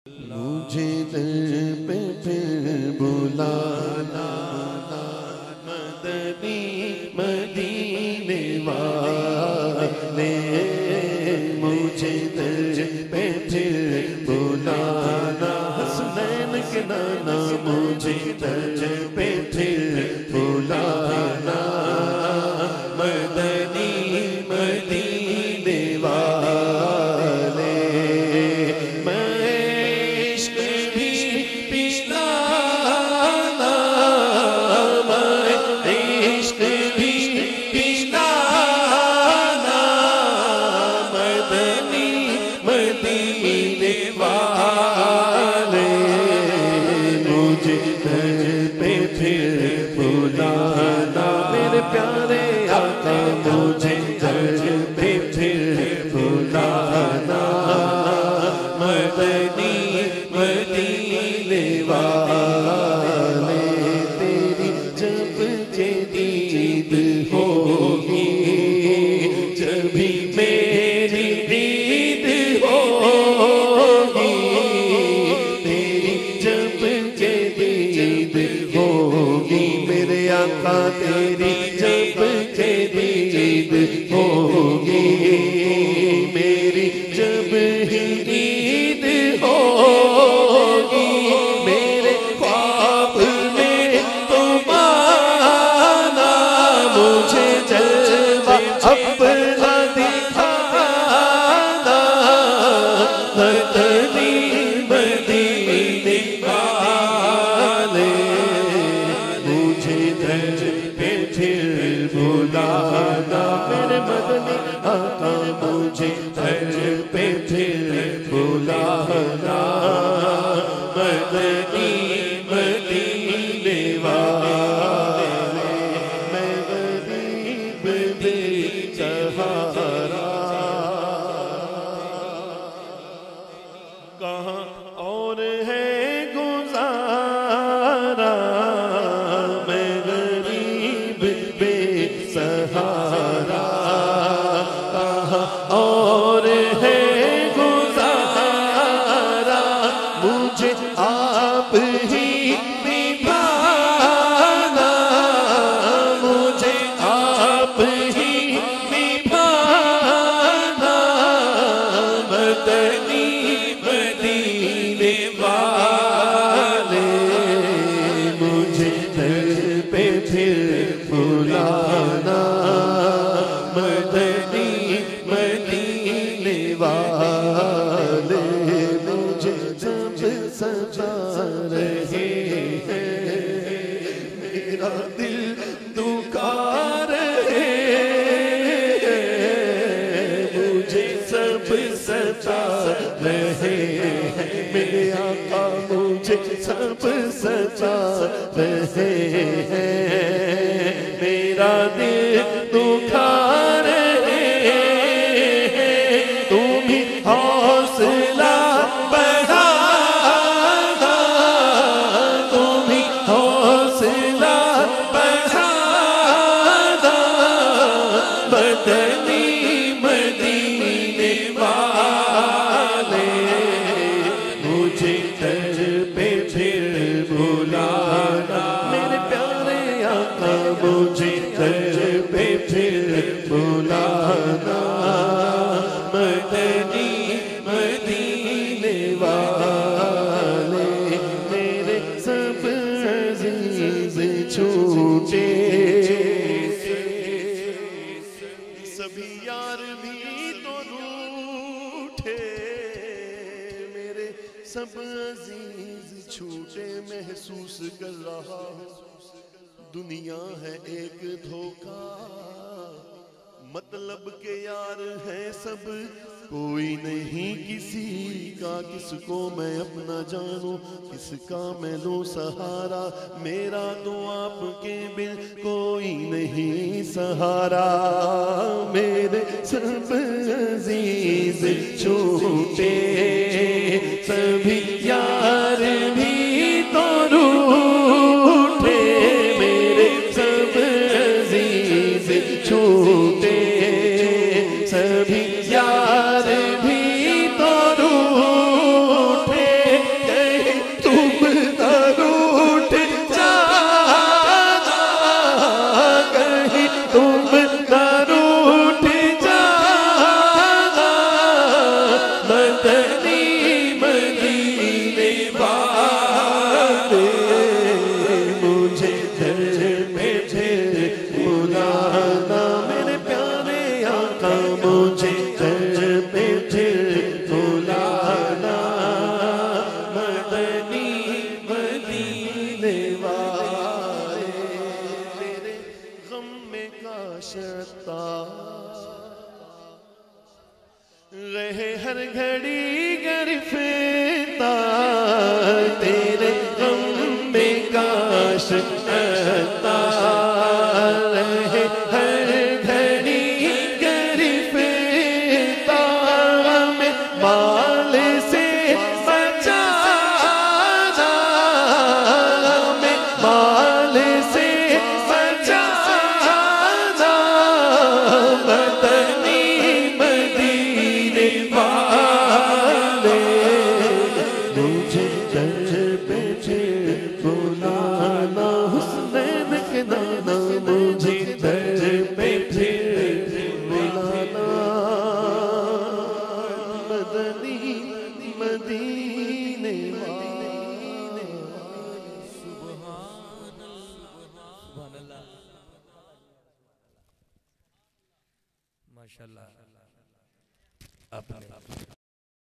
मुझे दर पे फिर बुलाना मदनी मदीने वाले, मुझे दर पे फिर बुलाना हसनैन के नाना, मुझे दर पे फिर बुलाना मदनी मदीने वाले। प्यारे आका मुझे दर पे फिर बुलाना मदनी मदीने वाले। तेरी जब दीद होगी जभी मेरी दीद होगी, तेरी जब दीद होगी मेरे आका, तेरी होगी मेरी जब ही ईद होगी, मेरे ख्वाब में तुम आना, मुझे जलवा अपना दिखाना मदनी मदीने वाले। मुझे दर पे फिर बुलाना मेरे मदनी आका, मुझे दर पे फिर बुलाना मदनी मदीने वाले। मैं गरीब बेसहारा, कहाँ और है गुजारा, मैं गरीब बेसहारा, कहाँ और है गुजारा, मुझे आप ही निभाना, मुझे आप ही निभाना मदनी मदीने वाले। मुझे दर पे फिर बुलाना मदनी मदीने वाले। मुझे सब सजा रहे हैं, मेरा दिल दुखा रहे हैं, मुझे सब सजा रहे हैं मेरे आका, मुझे सब सजा रहे हैं, मेरा दिल दुखा रहे हैं, तुम ही हौसला बढ़ाना, तुम ही हौसला बढ़ाना मदनी मदीने वाले। मुझे दर पे फिर बुलाना मेरे प्यारे आका, मुझे दर पे फिर बुलाना मदनी मदीने वाले। मेरे सब अजीज छूटे, सभी यार भी तो रूठे, मेरे सब अजीज छूटे, महसूस कर रहा हूँ दुनिया है एक धोखा, मतलब के यार है सब कोई नहीं किसी का, किसको मैं अपना जानूं किसका मैं लूं सहारा, मेरा तो आपके बिन कोई नहीं सहारा। मेरे सब अजीज छूटे, सभी यार भी तो रूठे, मेरे सब अजीज छूटे, सभी यार भी तो रूठे, आता रहे हर घड़ी गिरफ्ता में माल से बचाना में माल से बचाना मदनी मदीने वाले मुझे दर पे बुलाना हुस्नैन के नाना मुझे दर पे बुलाना मदनी मदीने वाले। सुभान अल्लाह माशाल्लाह।